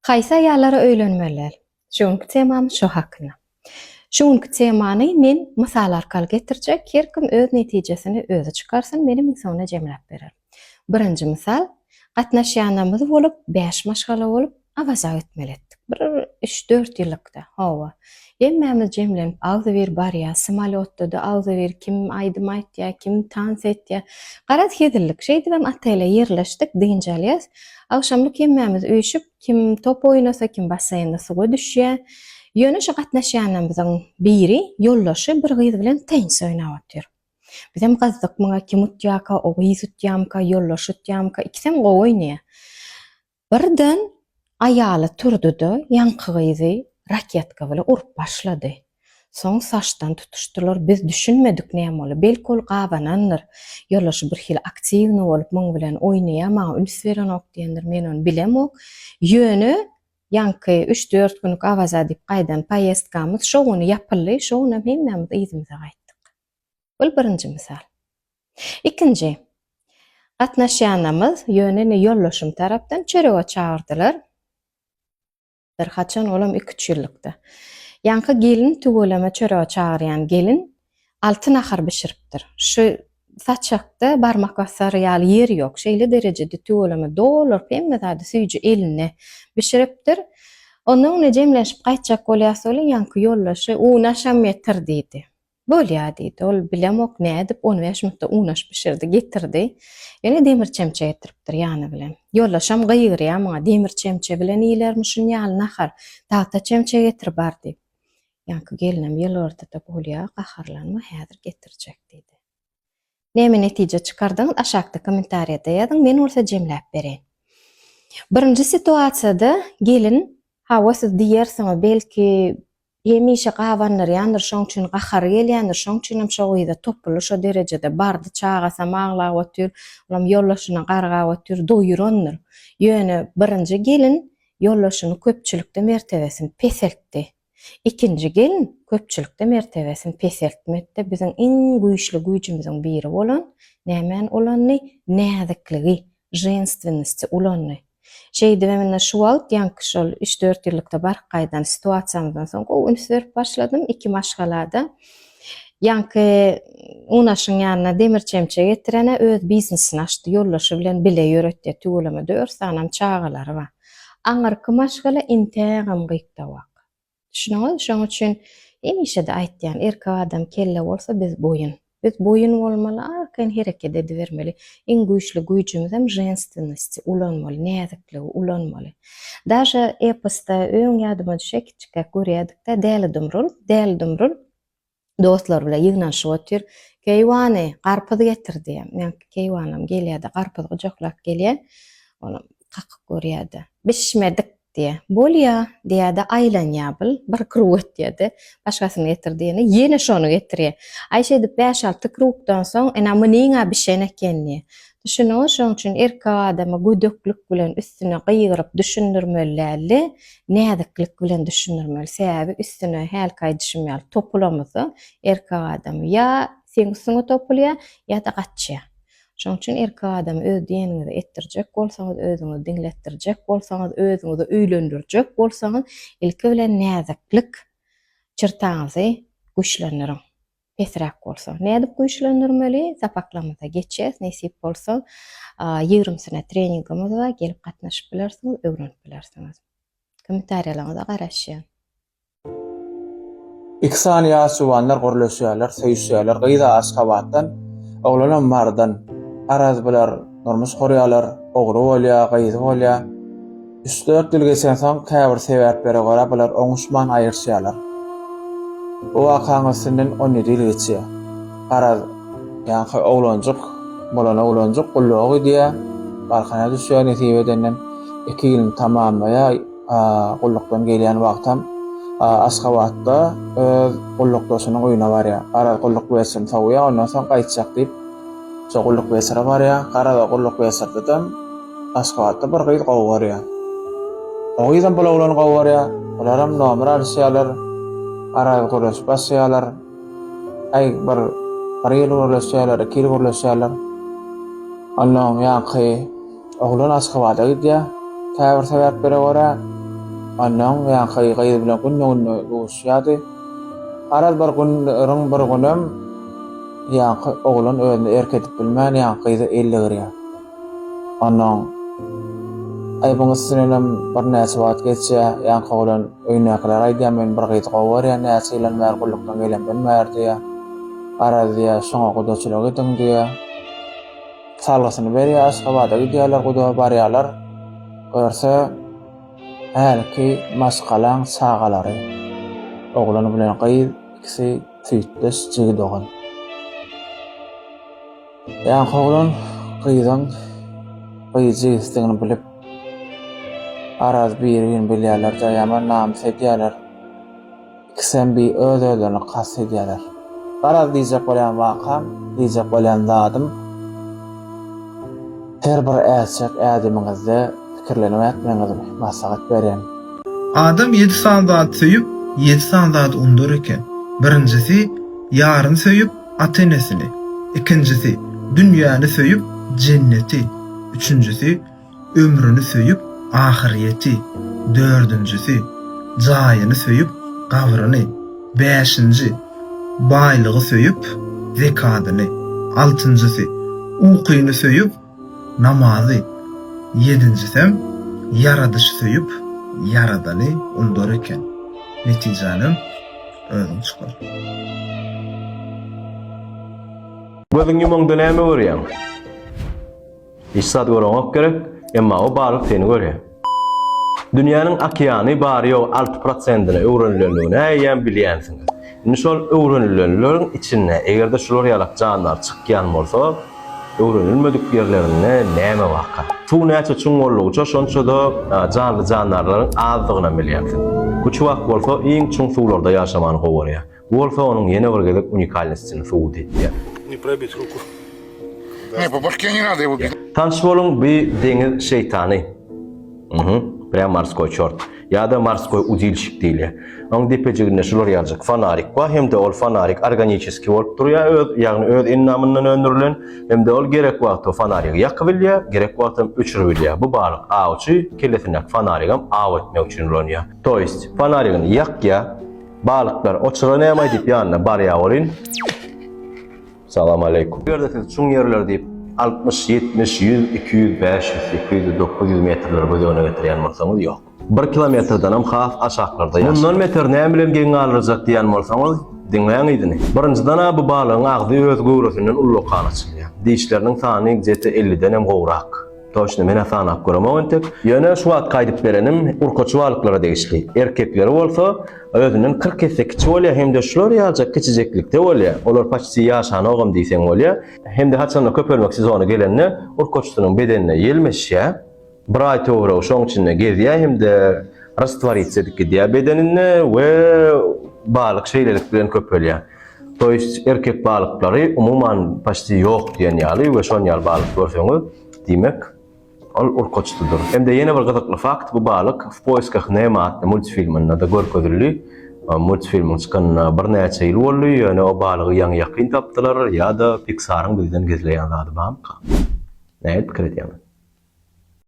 Qaysa ýalara öýlenmeler. Şoňky temam şu hakynda. Şoňky temany men mysal arkaly getirjek, her kim öz netijesini özü çykarsyn, benim soňra jemläp berer. Birinji misal, gatnaşýanymyz bolup, 5 maşgala bolup, awaza ötmeletdik. Bir 3-4 ýyllykda. Hawa. Hemmämiz jemlenip agzy bir barýa, samolyotda agzy bir kim aýdym aýtýa, kim tans etýä. Garaz hedillik. Şeýdi hem ataýla ýerleşdik, dynjalyas. Agşamlyk hemmämiz öýüşip, kim top oýnasa, kim basseýnda suga düşýär. Ýöne şu gatnaşýanymyzyň biri ýollaşy bir gyz bilen tenis oýnap otýar. Biz hem gazdyk muňa kim utýaka, o gyz utýamka, ýollaşy utýamka, ikisem go oýnaýar. Birden aýaly turdy-da, ýanky gyzy raketka bilen urup başlady. Soň saçdan tutuşdylar, biz düşünmedik näme bolup, belki ol gabanandyr. Ýollaşy bir hili aktiwny bolup muň bilen oýnaýar, maňa üns beren ok diýendir, men onu bilemok. Ýöne ýanky 3-4 günlük awaza diýip gaýdan poyezdkamyz şowuny ýapyldy, şowuna hemmämiz ýygymiza gaýtdyk. Bu birinji misal. Ikinji, gatnaşýanymyz ýöne ýollaşym tarapdan çörege çağırdylar. Bir haçan olam 2-3 ýyllykda. Ýanky gelin tügeleme çörege çağırýan gelin altyn ahar bişiripdir. Şu saçakda barmak basar ýaly ýeri ýok. Şeýle derejede tügeleme dolar hemme zady süýji eline bişiripdir. Onuň jemleşip gaýtjak bolýasy ýanky ýollaşy unaşam metir diýdi. Bolýa diýdi. Ol bilemok nädip 15 minutda unaş bişirdi, getirdi. Ýene demir çemçe getiripdir ýany bilen. Ýollaşam gyýrýar maňa demir çemçe bilen iýlermişin ýaly nahar. Tahta çemçe getir bar diýip. Ýanky gelinim ýyl ortada bolýar, gaharlanma häzir getirjek diýdi. Näme netije çykardyň? Aşakda kommentariýada ýazyň, men bolsa jemläp bereň. Birinji situasiýada gelin hawa siz diýersiňiz belki hemişe gawanlar ýandyr, şoň üçin gahar gelýändir, şoň üçin hem şo gyýda topulu şo derejede bardy, çağasa maglap otýar, olam ýollaşyna gargap otýar, doýurandyr. Ýöne birinji gelin ýollaşyny köpçülikde mertebesini peseltdi. İkinji gelin köpçülikde mertebesini peseltmekde biziň iň güýçli güýjümiziň biri bolan nämen olany näzikligi, jenstvenности ulany. Şeýdi men şu wagt ýanky şol 3-4 ýyllykda bark gaýdan situasiýamyzdan soň üns berip başladym 2 maşgalada. Ýanky unaşyň ýanyna demir çemçe getirene öz biznesini açdy, ýollaşy bilen bile ýöretdi, tügeleme 4 sanam çağalary bar. Aňyrky maşgala intägam gyýkdawak. Düşünüňiz, şoň üçin hemişe de aýtýan erkek adam kelle bolsa biz boyun. Biz boyun bolmaly, arkaň hereket edibermeli. Iň güýçli güýjümiz hem jenstvenности ulanmaly, näzikligi ulanmaly. Daşa eposta öň ýadyma düşek kiçik görýärdik-de däl-dümrül dostlar bilen ýygnaşyp otýar. Keýwany garpyz getirdi. Men keýwanam gelýärdi, garpyz gojaklap gelýär. Onu qakyp görýärdi. Bişmedik diye. Bolýa diýäde aýlanýabil, bir krug etdi. Başgasyny getirdiýeni ýene şonu getirýär. Aýşe dip 5-6 krugdan soň ena meniňa bişen ekenni. Düşünüňiz, şoň üçin erkek adama gödöklük bilen üstüne gyýryp düşündirmeli, näziklik bilen düşündirmeli. Sebäbi üstüne häl kaý düşünmeli. Topulamyzy erkek adam ýa seňsiňe topulýar ýa-da gaçýar. Şoň üçin erkek adam öz diýeniňizi etdirjek bolsaňyz, özüňizi diňletdirjek bolsaňyz, özüňizi öýlendirjek bolsaňyz, ilki bilen näziklik çyrtaňyzy güýçlendirin. Pesrak bolsa. Nädip güýçlendirmeli? Sapaklamyza geçýäs, nesip bolsa, 20 sene treningimiz bar, gelip gatnaşyp bilersiňiz, öwrenip bilersiňiz. Kommentariýalaryňyza garaşýan. 2 saniýe suwanlar gorlaşýarlar, söýüşýärler, gyýda aşgabatdan, oglanan mardan araz biler, normus gorýarlar, ogry bolýar, gyýdy bolýar. 3-4 ýyl geçen soň käbir sebäplere görä biler oňuşman aýyrşýarlar. O akaňysynyň 17 ýyl geçýär. Araz ýanky oglanjyk, bolana oglanjyk gullugy diýär, barkana düşýär nesip edenden 2 ýyl tamamlaýar, gullukdan gelýän wagtam Aşgabatda gulluk dosynyň öýüne barýar. Araz gulluk bersin sowýar, ondan soň gaýtjak diýip so gulluk bersere barýar. Garada gulluk berserdem Aşgabatda bir gyz gowy barýar. O gyzam bola bolan gowy barýar. Olaram nomer alýarlar. Araz golaş başlaýarlar. Ay bir ýyl golaşýarlar, 2 ýyl golaşýarlar. Ondan ýanky oglan Aşgabatda gidýär. Käbir sebäplere görä Annaň ýa-ni gaýdy bilen günne uçýady. Araz bir gün rıň bir günem ýa-ni oglan özüni erketip bilmän ýa-ni elle girýär. Annaň aýbyňyz sinenem bir näçe wagt geçse ýa-ni oglan öýnäkler aýdýar men bir gaýdy gowy bar näçe ýylan märgulykdan gelen bilmärdi ýa. Araz ýa şoňa godaçylyk ediň diýe. Salgasyny berýär, aşgabada gidýärler, goda barýarlar. Görse Hälki maskalan sagalary. Oglany bilen gaýdy ikisi tüýtles jigi dogan. Ýa-ni oglan gaýdan gaýjy istegini bilip araz bir-birini bilýärler, jaýama namys edýärler. İkisem bir öz-özlerini kas edýärler. Araz diýjek bolan waka, diýjek bolan zadym her bir äçek ädimiňizde fikirlenip etmeňiz maslahat berýän. Adam 7 sandat söýüp, 7 sandat undur eken. Birincisi ýaryny söýüp atenesini, ikincisi dünýäni söýüp jenneti, üçüncüsi ömrüni söýüp ahireti, dördüncüsi jaýyny söýüp gabryny, beşinci baýlygy söýüp zekadyny, altıncısı ukyny söýüp namazy, yedincisi yaradyş söýüp yaradany undur eken. Netijanym özüň çykar. Gözüň ýumgyňda näme görýän? İşsat görmek gerek, emma o balyk seni görýär. Dünýäniň okeany bary ýok 6%-ni öwrenilendigini äýän bilýänsiň. Şol öwrenilenlerin içinde egerde şular ýalak janlar çykýan bolsa, öwrenilmedik ýerlerine näme waka? Suw näçe çuň bolýarça şonça da janly janlarlaryň azdygyna bilýänsiň. Bu çuwak bolsa iň çuň suwlarda ýaşamany gowarýar. Bolsa onuň ýene bir gelek unikalnysini suw diýär. Не пробить руку. Не, по башке не надо его бить. Tanış bolun bir deňiz şeytany. Prям морской чёрт. Ya da morской удильщик diýilýär. Oň depejiginde şular ýaljak fanarik wa hem de ol fanarik organiçiski bolup durýar, ýagny öz innamyndan öndürilen, hem de ol gerek wagtda fanarik ýakyp bilýär, gerek wagtda öçürip bilýär. Bu balyk awçy kelesine fanarigam aw etmek üçin ulanýar. Toýst, fanarigini ýakýa, balyklar oçuran näme diýip ýanyna barýar bolyn. Salam aleykum. Ýerde siz çuň ýerler diýip 60, 70, 100, 200, 500, 800, 900 metrler gözüne getirýän bolsaňyz ýok. 1 kilometrden hem haf aşaklarda ýaşar. Bundan metr näme bilen geň alyrjak diýen bolsaňyz, diňleýän idini. Birinjiden bu balygyň agdy öz gowrusyndan ullukana çykýar. Diýişleriniň sany jete 50den hem gowrak. Toşny mene sanap göremegin. Ýöne şu wagt gaýdyp berenim urkoçy balyklara degişli. Erkekleri bolsa özünden 40 kese kiçi bolýar, hem de şular ýaljak kiçijeklikde bolýar. Olar paçsy ýaşanogam diýseň bolýar. Hem de haçan köpelmek sezony gelende urkoçynyň bedenine ýelmeşýär. Bir ay töwre şoň içinde gezýär, hem de rastwaritsy diýär bedenine we balyk şeýlelik bilen köpelýär. Toýst erkek balyklary umuman paçsy ýok diýen ýaly we şon ýal balyk görseňiz, diýmek ol urkoçdyr. Hem de ýene bir gyzykly fakt, bu balyk "В поисках Немо" adly multfilminde de görkezildi. Multfilmiň çykan bir näçe ýyl boldy, ýöne o balygy ýaňy ýakyn tapdylar ýa-da Pixar'yň bizden gizleýän zady barmy? Näme pikir edýäň?